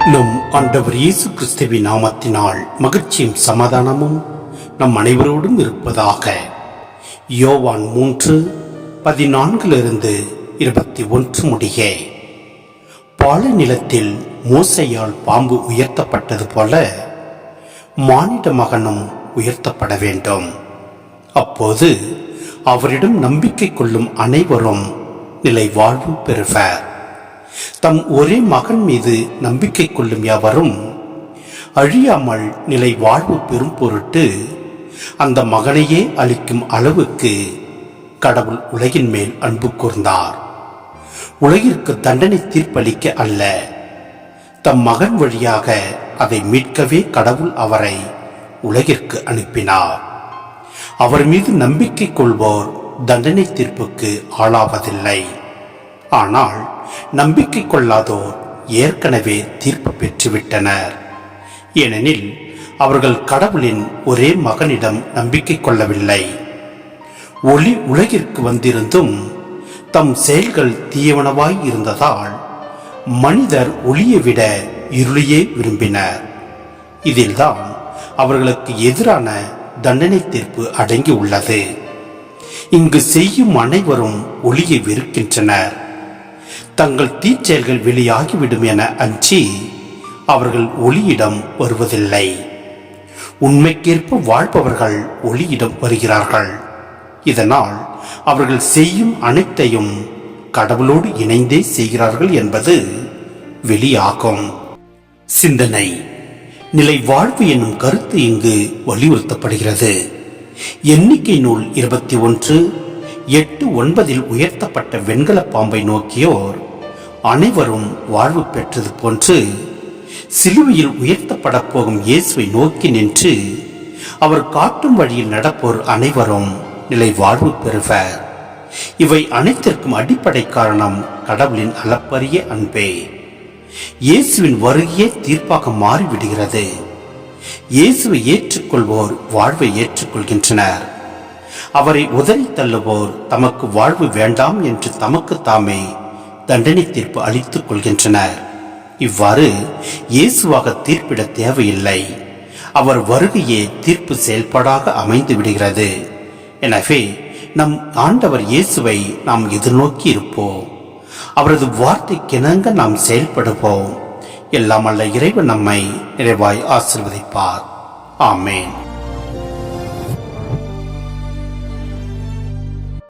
நம் ஆண்டவர் இயேசு கிறிஸ்துவின் நாமத்தினால் மகிழ்ச்சியும் சமாதானமும் நம் அனைவரோடும் இருப்பதாக. யோவான் 3:14-21 முடிய. பாலை நிலத்தில் மோசையால் பாம்பு உயர்த்தப்பட்டது போல மானிட மகனும் உயர்த்தப்பட வேண்டும். அப்போது அவரிடம் நம்பிக்கை கொள்ளும் அனைவரும் நிலை வாழ்வு பெறுவர். தம் ஒரே மகன் மீது நம்பிக்கை கொள்ளும் யாவரும் அழியாமல் நிலை வாழ்வு பெறும் பொருட்டு அந்த மகனையே அளிக்கும் அளவுக்கு கடவுள் உலகின் மேல் அன்பு கூர்ந்தார். உலகிற்கு தண்டனை தீர்ப்பளிக்க அல்ல, தம் மகன் வழியாக அதை மீட்கவே கடவுள் அவரை உலகிற்கு அனுப்பினார். அவர் மீது நம்பிக்கை கொள்வோர் தண்டனை தீர்ப்புக்கு ஆளாவதில்லை. ஆனால் நம்பிக்கை கொள்ளாதோர் ஏற்கனவே தீர்ப்பு பெற்றுவிட்டனர். ஏனெனில் அவர்கள் கடவுளின் ஒரே மகனிடம் நம்பிக்கை கொள்ளவில்லை. ஒளி உலகிற்கு வந்திருந்தும் தம் செயல்கள் தீயவனவாய் இருந்ததால் மனிதர் ஒளியை விட இருளையே விரும்பினர். இதில்தான் அவர்களுக்கு எதிரான தண்டனை தீர்ப்பு அடங்கி உள்ளது. இங்கு செய்யும் அனைவரும் ஒளியை வெறுக்கின்றனர். தங்கள் தீச்செயல்கள் வெளியாகிவிடும் என அஞ்சி அவர்கள் ஒளியிடம் வருவதில்லை. உண்மைக்கேற்ப வாழ்பவர்கள் ஒளியிடம் வருகிறார்கள். இதனால் அவர்கள் செய்யும் அனைத்தையும் கடவுளோடு இணைந்தே செய்கிறார்கள் என்பது வெளியாகும். சிந்தனை. நிலை வாழ்வு என்னும் கருத்து இங்கு வலியுறுத்தப்படுகிறது. எண்ணிக்கை நூல் 21:8-9 உயர்த்தப்பட்ட வெண்கல பாம்பை நோக்கியோர் அனைவரும் வாழ்வு பெற்றது போன்று சிலுவையில் உயர்த்தப்பட போகும் இயேசுவை நோக்கி நின்று அவர் காட்டும் வழியில் நடப்போர் அனைவரும் நிலை வாழ்வு பெறுவர். இவை அனைத்திற்கும் அடிப்படை காரணம் கடவுளின் அளப்பரிய அன்பே. இயேசுவின் வருகையே தீர்ப்பாக மாறிவிடுகிறது. இயேசுவை ஏற்றுக்கொள்வோர் வாழ்வை ஏற்றுக்கொள்கின்றனர். அவரை உதறி தள்ளுவோர் தமக்கு வாழ்வு வேண்டாம் என்று தமக்கு தாமே தண்டனை தீர்ப்பு அளித்துக் கொள்கின்றனர். இவ்வாறு இயேசுவாக தீர்ப்பிட தேவையில்லை. அவர் வருகையே தீர்ப்பு செயல்பாடாக அமைந்து விடுகிறது. எனவே நம் ஆண்டவர் இயேசுவை நாம் எதிர்நோக்கி இருப்போம். அவரது வார்த்தைக்கிணங்க நாம் செயல்படுவோம். எல்லாம் அல்ல இறைவன் நம்மை நிறைவாய் ஆசீர்வதிப்பார். ஆமேன்.